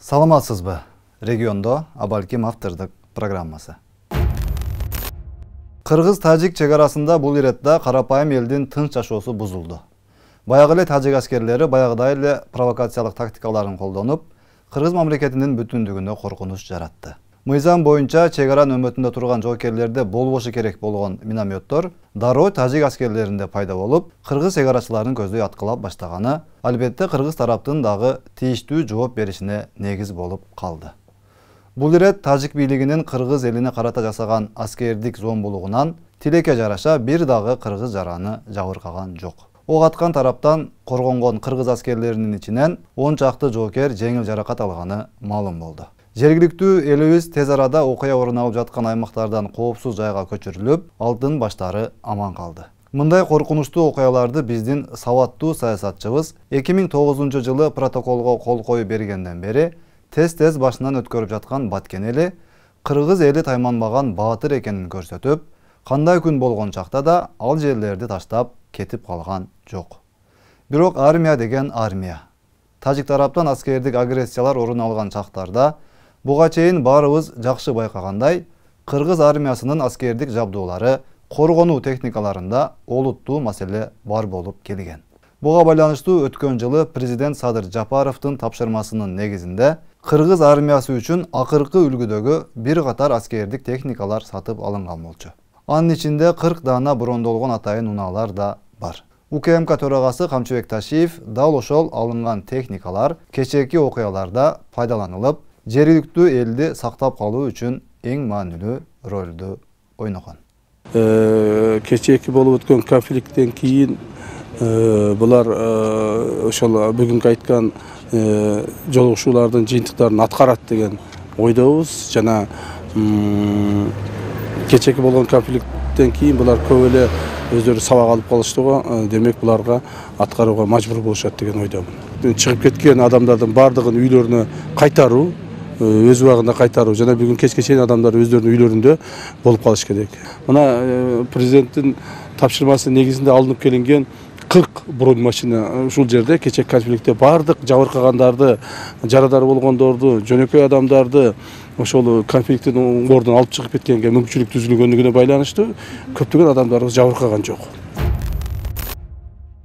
Саламатсызбы? Региондо Абалким автордук программасы. Кыргыз-тажик чегарасында бул иретте карапайым элдин тынч жашоосу бузулду. Баягы эле тажик аскерлери баягыдай эле провокациялык тактикаларын колдонуп, кыргыз мамлекетинин бүтүндүгүнө коркунуч жаратты. Мыйзам боюнча чегара нөмөтүндө турган жоокерлерде болбошу керек болгон минометтор дароо тажик аскерлеринде пайда болуп, кыргыз чегарачыларын көздөй аткылап баштаганы, албетте кыргыз тараптын дагы тийиштүү жооп беришине негиз болуп калды. Бул ирет тажик бийлигинин кыргыз элине карата жасаган аскердик зомбулугунан тилекке жараша бир дагы кыргыз жараны жабыркаган жок. Ок аткан тараптан коргонгон кыргыз аскерлеринин ичинен 10 чакты жоокер жеңил жаракат алганы маалым болду. Жергиликтүү элибиз тез арада окуя орун алып жаткан аймактардан коопсуз жайга көчүрүлүп, алтын баштары аман калды. Мындай коркунучтуу окуяларды биздин сабаттуу саясатчыбыз 2009 жылы протоколго кол коюп бергенден бери тез башынан өткөрүп жаткан Баткен эли кыргыз эли тайманбаган баатыр экенин көрсөтүп, кандай күн болгон чакта да ал жерлерди таштап кетип калган жок. Бирок армия деген армия. Тажик тараптан аскердик агрессиялар орун алган чактарда буга чейин баарыбыз жакшы байкагандай, кыргыз армиясынын аскердик жабдуулары, коргонуу техникаларында олуттуу маселе бар болуп келген. Буга байланыштуу өткөн жылы президент Садыр Жапаровдун тапшырмасынын негизинде кыргыз армиясы үчүн акыркы үлгүдөгү бир катар аскердик техникалар сатып алынган болчу. Анын ичинде 40 даана брондолгон атайын унаалар да бар. УКМК төрагасы Камчыбек Ташиев дал ошол алынган техникалар кечээки окуяларда пайдаланылып, жергиликтүү элди сактап калуу үчүн эң маанилүү ролду ойногон. Кечээки болуп өткөн конфликттен кийин булар ошол бүгүнкү айткан жолугушуулардын жыйынтыктарын аткарат деген ойдобуз. Жана кечээки болгон конфликттен кийин булар көп эле өздөрү сабак алып калыштыго, демек буларга аткарууга мажбур болушат деген ойдомун. Чыгып кеткен адамдардын бардыгын үйлөрүнө кайтаруу, өз убагында кайтаруу жана бүгүн кечке чейин адамдар өздөрүнүн үйлөрүндө болуп калыш керек. Мына президенттин тапшырмасы негизинде алынып келинген 40 бронь машина ушул жерде кечээки конфликтте бардык жабыркагандарды, жарадар болгондорду, жөнөкөй адамдарды ошол конфликттин ордуна алып чыгып кеткенге мүмкүнчүлүк түзүлгөнүгүнө байланыштуу көптөгөн адамдарыбыз жабыркаган жок.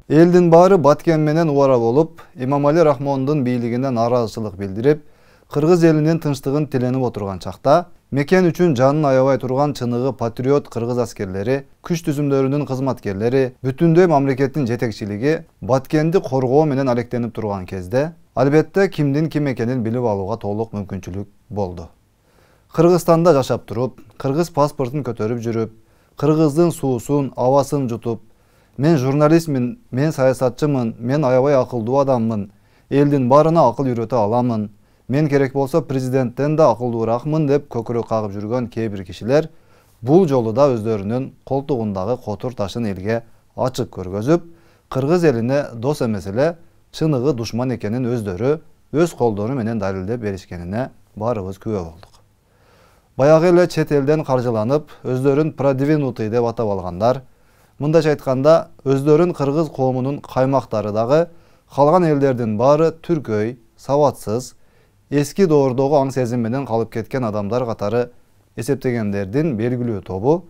Элдин баары Баткен менен убара болуп, Имамали Рахмондун бийлигине нааразычылык билдирип, кыргыз элинин тынчтыгын тиленип отурган чакта, мекен үчүн жанын аябай турган чыныгы патриот кыргыз аскерлери, күч түзүмдөрүнүн кызматкерлери, бүтүндөй мамлекеттин жетекчилиги Баткенди коргоо менен алектенип турган кезде, албетте кимдин ким экенин билип алууга толук мүмкүнчүлүк болду. Кыргызстанда жашап туруп, кыргыз паспортун көтөрүп жүрүп, кыргыздын суусун, абасын жутуп, мен журналистмин, мен саясатчымын, мен аябай акылдуу адаммын, элдин баарына акыл үйрөтө аламын, мен керек болсо президенттен да акылдууракмын деп көкүрөк кагып жүргөн кээ бир кишилер бул жолу да өздөрүнүн колтугундагы котур ташын элге ачык көргөзүп, кыргыз элине дос эмес эле чыныгы душман экенин өздөрү өз колдору менен далилдеп беришкенине баарыбыз күбө болдук. Баягы эле чет элден каржыланып, өздөрүн продвинутый деп атап алгандар, мындайча айтканда, өздөрүн кыргыз коомунун каймактары дагы калган элдердин баары түркөй, сабатсыз, эски доордогу аң сезим менен калып кеткен адамдар катары эсептегендердин белгилүү тобу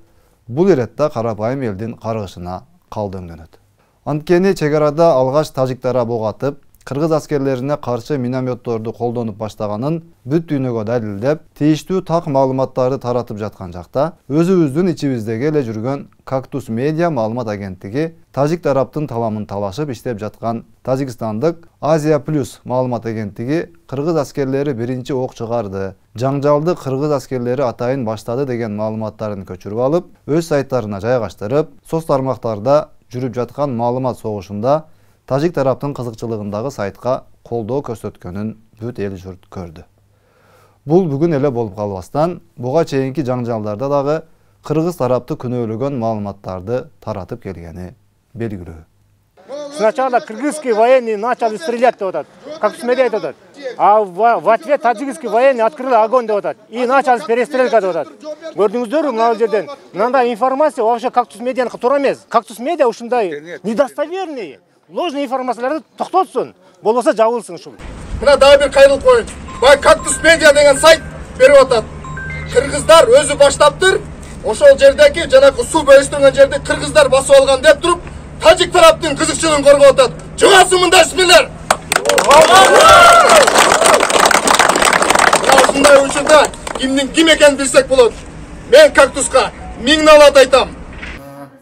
бул иретте карапайым элдин каргышына калдыңдөнөт. Анткени чегарада алгач тажиктар ок атып, кыргыз аскерлерине каршы минометторду колдонуп баштаганын бүт дүйнөгө далилдеп, тийиштүү так маалыматтарды таратып жаткан жакта, өзүбүздүн ичибиздеги эле жүргөн Кактус Медиа маалымат агенттиги тажик тараптын таламын талашып иштеп жаткан Тажикстандык Азия Плюс маалымат агенттиги кыргыз аскерлери биринчи ок чыгарды, жаңжалды кыргыз аскерлери атайын баштады деген маалыматтарын көчүрүп алып, өз сайттарына жайгаштырып, соц тармактарда жүрүп жаткан маалымат согушунда тажик тараптын кызыкчылыгындагы сайтка колдоо көрсөткөнүн бүт эл журт көрдү. Бул бүгүн эле болуп калбастан, буга чейинки жаңжалдарда дагы кыргыз тарапты күнөөлөгөн маалыматтарды таратып келгени белгилүү. Сначала кыргызские военные начали стрелять, как смотрят, а в ответ таджикские военные открыли огонь, и началась перестрелка. Көрдүңүздөр, мына жерден мындай информация вообще Кактус Медианыкы туура эмес. Кактус Медиа ушундай недостоверный, ложный информацияларды токтотсун, болбосо жабылсын ушул. Мына дагы бир кайрылып коеюн. бай Кактус Медиа деген сайт берип атат. Кыргыздар өзү баштаптыр. Ошол жердеги жанагы суу бөлүштүргөн жерди кыргыздар басып алган деп туруп, тажик тараптын кызыкчылыгын коргоп атат. Жугасы мындай исмилер. Ушундай учурда ким экенин билсек болот. Мен Кактуска миңналат айтам.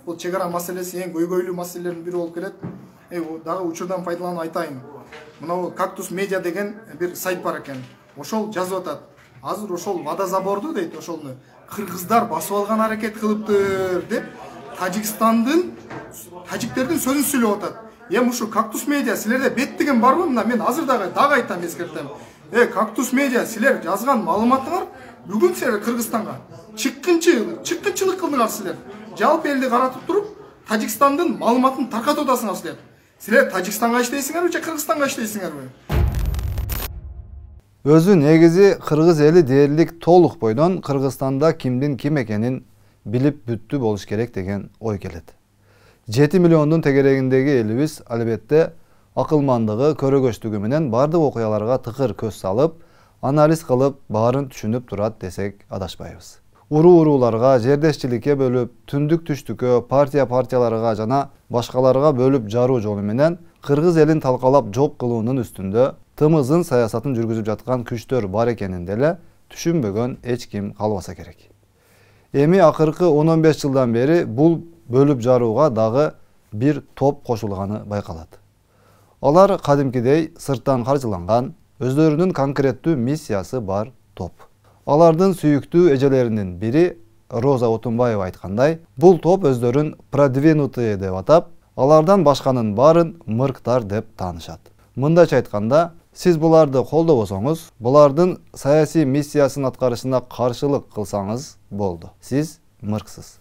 Бул чек ара маселеси эң көйгөйлүү маселелердин бири болуп келет. Дагы учурдан пайдаланып айтайын. Мына Кактус Медиа деген бир сайт бар экен. Ошол жазып атат. Азыр ошол водозаборду дейт, ошолну кыргыздар басып алган аракет кылыптыр деп тажиктердин сөзүн сүйлөп атат. Ушу Кактус Медиа силерде бет деген барбы? Мына мен азыр дагы айтам, эскертем. Кактус Медиа силер жазган маалыматыңар бүгүн силер Кыргызстанга чыккынчылык кылдыңар силер. Жалпы элди каратып туруп, Тажикстандын маалыматын таркатып атасыңар силер. Силер Тажикстанга иштейсиңерби же Кыргызстанга иштейсиңерби? Өзү негизи кыргыз эли дээрлик толук бойдон Кыргызстанда кимдин ким экенин билип бүттү болуш керек деген ой келет. 7 миллиондун тегерегиндеги элибиз албетте акылмандыгы, көрөгөчтүгү менен бардык окуяларга тыкыр көз салып, анализ кылып, баарын түшүнүп турат десек адашпайбыз. Урууларга, жердешчиликке бөлүп, түндүк-түштүккө, партияларга жана башкаларга бөлүп жаруу жолу менен кыргыз элин талкалап жок кылуунун үстүндө тымызын саясатын жүргүзүп жаткан күчтөр бар экенин деле түшүнбөгөн эч ким калбаса керек. Эми акыркы 10-15 жылдан бери бул бөлүп жарууга дагы бир топ кошулганы байкалат. Алар кадимкидей сырттан каржыланган, өздөрүнүн конкреттүү миссиясы бар топ. Алардын сүйүктүү эжелеринин бири Роза Отунбаева айткандай, бул топ өздөрүн продвинутые деп атап, алардан башканын баарын мырктар деп таанышат. Мындайча айтканда, сиз буларды колдобосоңуз, булардын саясий миссиясын аткарышына каршылык кылсаңыз болду. Сиз мырксыз.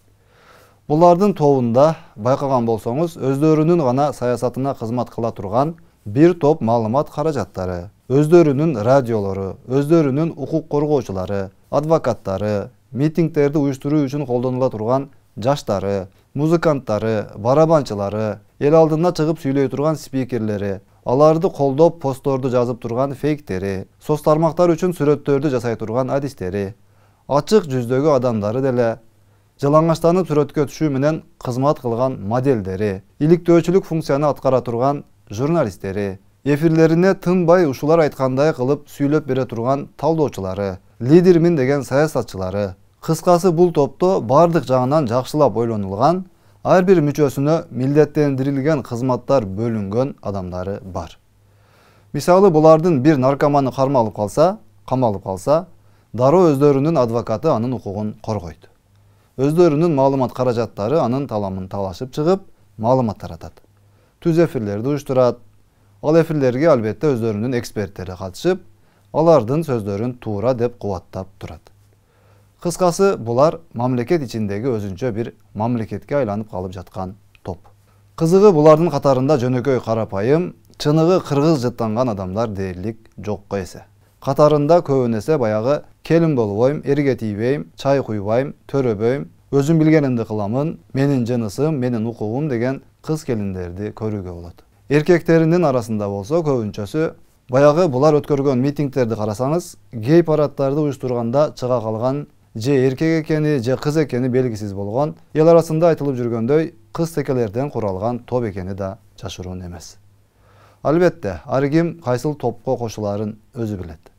Булардын тобунда байкаган болсоңуз, өздөрүнүн гана саясатына кызмат кыла турган бир топ маалымат каражаттары, өздөрүнүн радиолору, өздөрүнүн укук коргоочулары, адвокаттары, митингдерди уюштуруу үчүн колдонула турган жаштары, музыканттары, барабанчылары, эл алдына чыгып сүйлөй турган спикерлери, аларды колдоп постторду жазып турган фейктери, соц тармактар үчүн сүрөттөрдү жасай турган адистери, ачык жүздөгү адамдары деле, жалаңачтанып сүрөткө түшүү менен кызмат кылган моделдери, иликтөөчүлүк функцияны аткара турган журналисттери, эфирлерине тынбай ушулар айткандай кылып сүйлөп бере турган талдоочулары, лидермин деген саясатчылары. Кыскасы бул топто бардык жагынан жакшылап ойлонулган, ар бир мүчөсүнө милдеттендирилген кызматтар бөлүнгөн адамдары бар. Мисалы, булардын бир наркоманы камалып калса, дароо өздөрүнүн адвокаты анын укугун коргойт. Өздөрүнүн маалымат каражаттары анын таламын талашып чыгып, маалымат таратат. Түз эфирлерди уюштурат. Ал эфирлерге албетте өздөрүнүн эксперттери катышып, алардын сөздөрүн туура деп кубаттап турат. Кыскасы, булар мамлекет ичиндеги өзүнчө бир мамлекетке айланып калып жаткан топ. Кызыгы, булардын катарында жөнөкөй карапайым, чыныгы кыргыз жыттанган адамдар дээрлик жокко эсе. Катарында көбүнесе баягы келин болбойм, эрге тийбейм, чай куйбайм, төрөбөйм, өзүм билгенимди кыламын, менин жынысым, менин укугум деген кыз келиндерди көрүүгө болот. Эркектеринин арасында болсо көбүнчөсү баягы булар өткөргөн митингдерди карасаңыз, гей парадтарды уюштурганда чыга калган же эркек экени, же кыз экени белгисиз болгон, эл арасында айтылып жүргөндөй кыз текелерден куралган топ экени да жашыруун эмес. Албетте, ар ким кайсыл топко кошуларын өзү билет.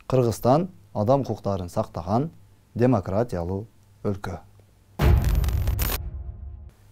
Кыргызстан адам укуктарын сактаган демократиялуу өлкө.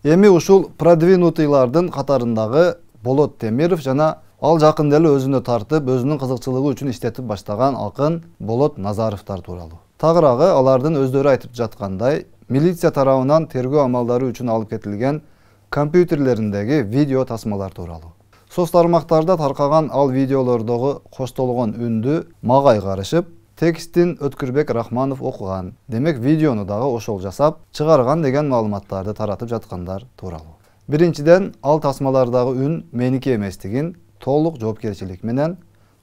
Эми ушул продвинутыйлардын катарындагы Болот Темиров жана ал жакын деле өзүнө тартып, өзүнүн кызыкчылыгы үчүн иштетип баштаган акын Болот Назаровдор тууралуу. Тагыраагы алардын өздөрү айтып жаткандай, милиция тарабынан тергөө амалдары үчүн алып кетилген компьютерлериндеги видео тасмалар тууралуу. Соц тармактарда таркаган ал видеолордогу коштолгон үндү мага айгарышып, текстин Өткүрбек Рахманов окуган, демек видеону дагы ошол жасап чыгарган деген маалыматтарды таратып жаткандар тууралуу. Биринчиден, ал тасмалардагы үн меники эместигин толук жоопкерчилик менен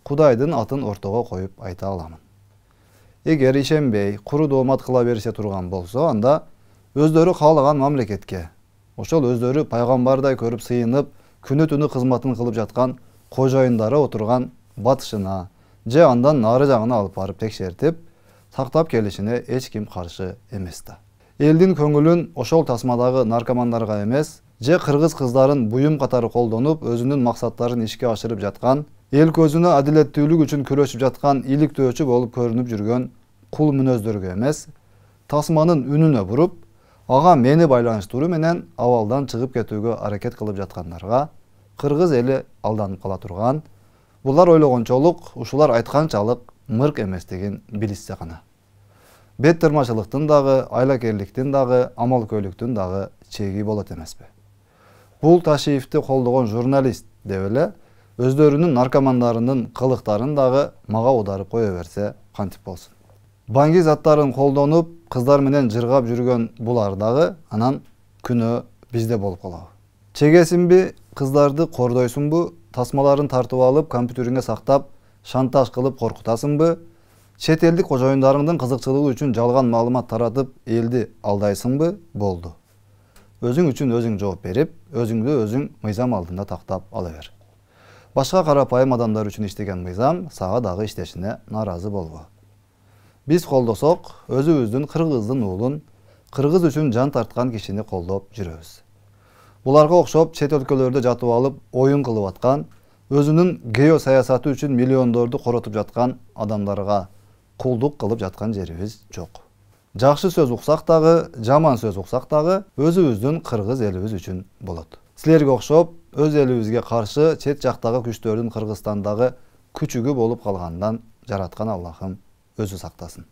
Кудайдын атын ортого коюп айта аламын. Эгер ишенбей, куру доомат кыла берише турган болсо, анда өздөрү каалаган мамлекетке, ошол өздөрү пайгамбардай көрүп сыйынып, күнү түнү кызматын кылып жаткан кожоюндары отурган батышына, же андан нары жагына алып барып текшертип сактап келишине эч ким каршы эмес да. Элдин көңүлүн ошол тасмадагы наркомандарга эмес, же кыргыз кыздарын буюм катары колдонуп өзүнүн максаттарын ишке ашырып жаткан, эл көзүнө адилеттүүлүк үчүн күрөшүп жаткан иликтөөчү болуп көрүнүп жүргөн кул мүнөздөргө эмес, тасманын үнүнө буруп, ага мени байланыштыруу менен абалдан чыгып кетүүгө аракет кылып жаткандарга кыргыз эли алданып кала турган, булар ойлогончолук ушулар айтканчалык мырк эместигин билишсе гана. Бет тырмачылыктын дагы, айлакерликтин дагы, амалкөйлүктүн дагы чеги болот эмеспи. Бул Ташиевди колдогон журналист деп эле өздөрүнүн наркомандарынын кылыктарын дагы мага аударып кое берсе кантип болсун. Банги заттарын колдонуп, кыздар менен жыргап жүргөн булар дагы анан күнөө бизде болуп калабы. Чегесинби, кыздарды кордойсунбу, тасмаларын тартып алып, компьютериңе сактап, шантаж кылып коркутасыңбы, чет элдик кожоюндарыңдын кызыкчылыгы үчүн жалган маалымат таратып, элди алдайсыңбы, болду. Өзүң үчүн өзүң жооп берип, өзүңдү өзүң мыйзам алдында тактап ала бер. Башка карапайым адамдар үчүн иштеген мыйзам сага дагы иштешине нааразы болбо. Биз колдосок, өзүбүздүн кыргыздын уулун, кыргыз үчүн жан тарткан кишини колдоп жүрөбүз. Буларга окшоп чет өлкөлөрдө жатып алып, оюн кылып аткан, өзүнүн геосаясаты үчүн миллиондорду коротуп жаткан адамдарга кулдук кылып жаткан жерибиз жок. Жакшы сөз уксак дагы, жаман сөз уксак дагы өзүбүздүн кыргыз элибиз үчүн болот. Силерге окшоп, өз элибизге каршы чет жактагы күчтөрдүн Кыргызстандагы күчүгү болуп калгандан жараткан Аллахым өзү сактасын.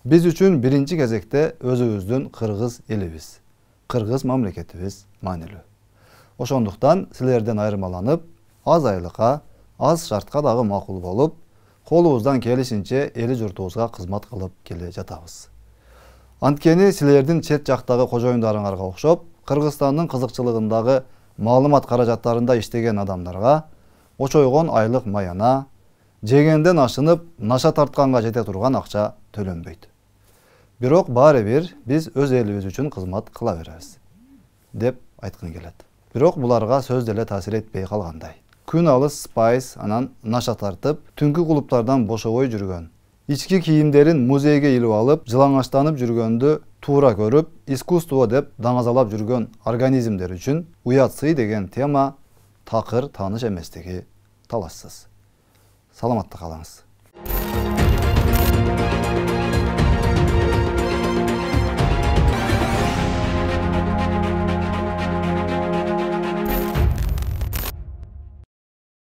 Биз үчүн биринчи кезекте өзүбүздүн кыргыз элибиз, кыргыз мамлекетибиз маанилүү. Ошондуктан силерден айырмаланып, аз айлыкка, аз шартка дагы макул болуп, колубуздан келишинче эли журтубузга кызмат кылып келе жатабыз. Анткени силердин чет жактагы кожоюндарыңарга окшоп, Кыргызстандын кызыкчылыгындагы маалымат каражаттарында иштеген адамдарга очойгон айлык маяна, жегенден ашынып, наша тартканга жете турган акча төлөнбөйт. Бирок баары бир биз өз элибиз үчүн кызмат кыла беребиз, деп айткым келет. Бирок буларга сөз деле таасир этпей калгандай. Күн алыс спайс анан наша тартып, түнкү клубтардан бошобой жүргөн, ички кийимдерин музейге илип алып, жылаңачтанып жүргөндү туура көрүп, искусство деп даңазалап жүргөн организмдер үчүн уят сый деген тема такыр тааныш эместиги талашсыз. Саламатта калыңыз.